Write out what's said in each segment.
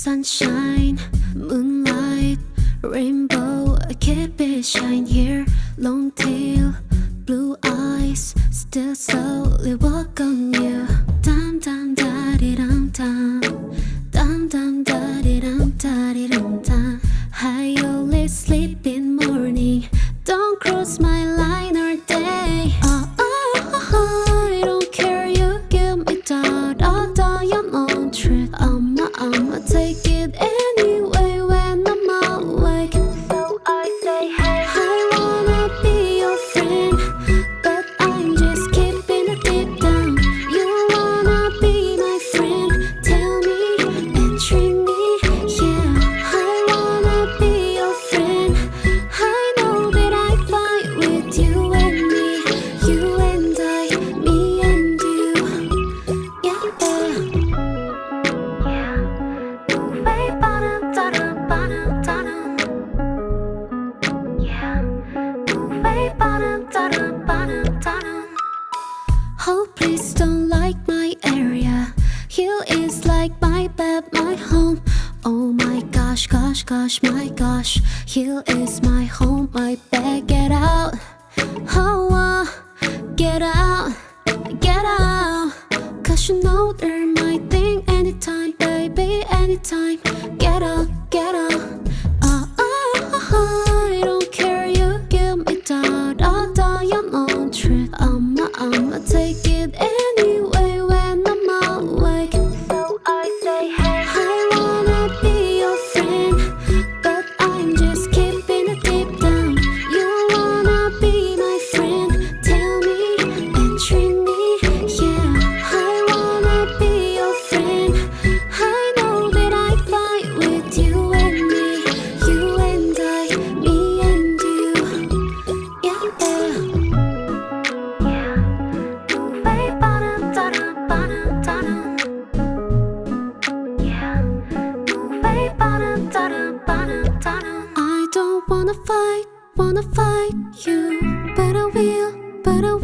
Sunshine, moonlight, rainbow, keep it shine here. Long tail, blue eyes, still slowly walk on you. Dum dum da di dum dum, dum dum da di dum dum. I only sleep in morning. Don't cross my line all day. I don't care. You give me da your own trick. I'ma take it anyway when I'm awake. So I say hey. I wanna be your friend, but I'm just keeping it deep down. You wanna be my friend? Tell me and treat me, yeah. I wanna be your friend. I know that I fight with you and me, you and I, me and you, yeah. Oh, please don't like my area. Here is like my bed, my home. Oh my gosh, gosh, gosh, my gosh. Here is my home, my bed. Get out. Oh, get out, get out. Cause you know they're my thing anytime, baby, anytime. Get out, get out. I don't care. You give me da your own trick. I'ma take it anyway when I'm awake. So I say hey. I wanna be your friend, but I'm just keeping it deep down. You wanna be my friend? Tell me and treat me, yeah. I wanna be your friend. I know that I fight with you and me, you and I, me and you, yeah. I don't wanna fight you, but I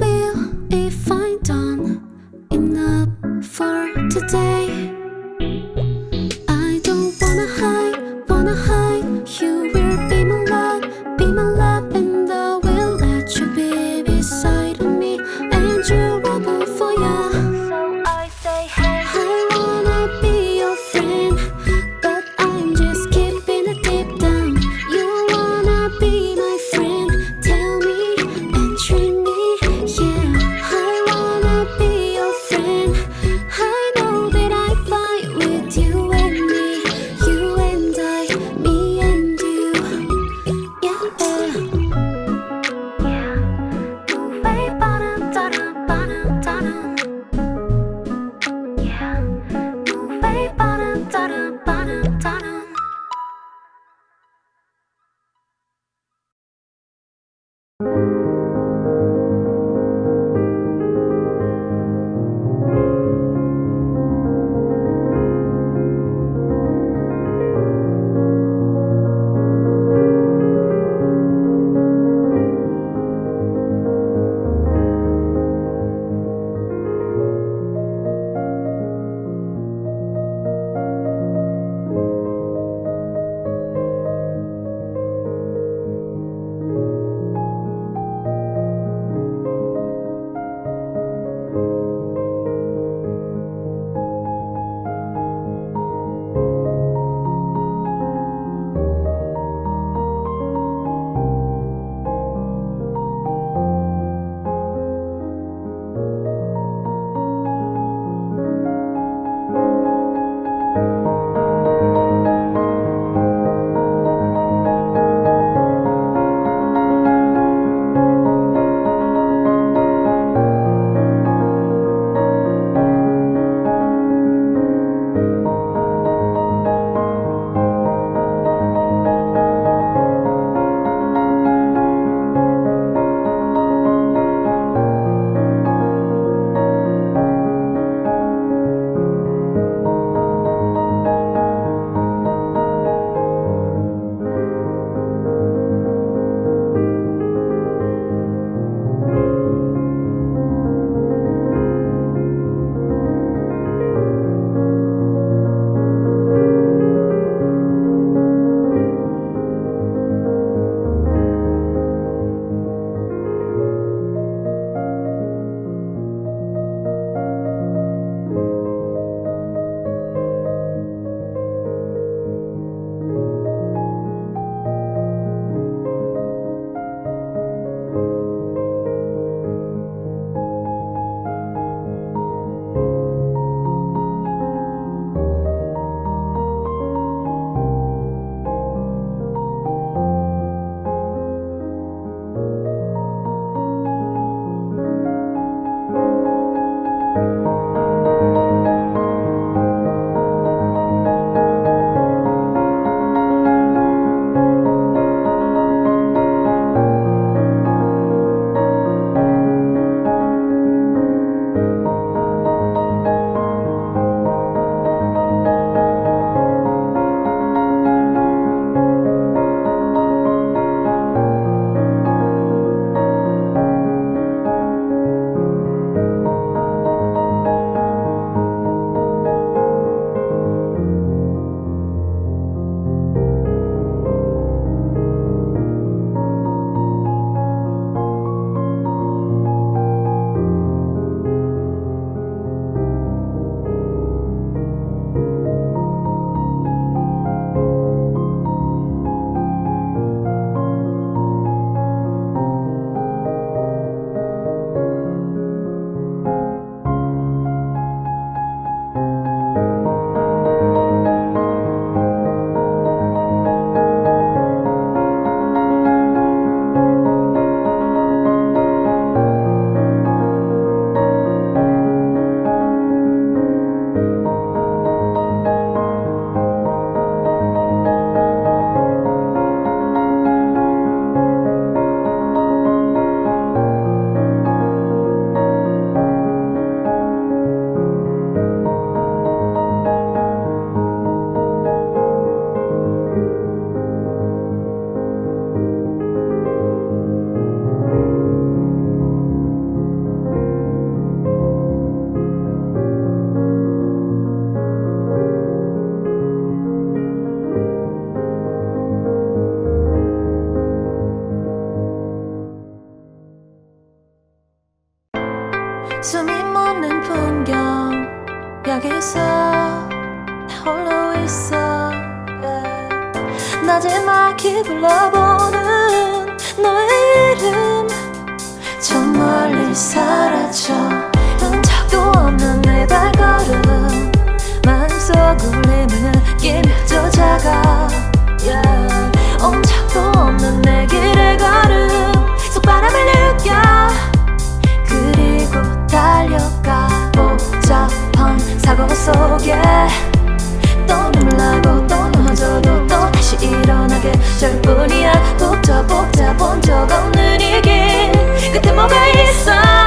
will if I'm done enough for today. I don't wanna hide, you will be my love, and I will let you be beside me, and you're rebel for ya. So I say hey. I wanna be your friend, but I'm just keeping it deep down. You wanna be my friend? Tell me and treat me, yeah. I wanna be your friend. I know that I fight with you and me, you and I, me and you, yeah. 숨이 멎는 풍경 여기서 나 홀로 있어 나지막히 불러보는 너의 이름 저 멀리 사라져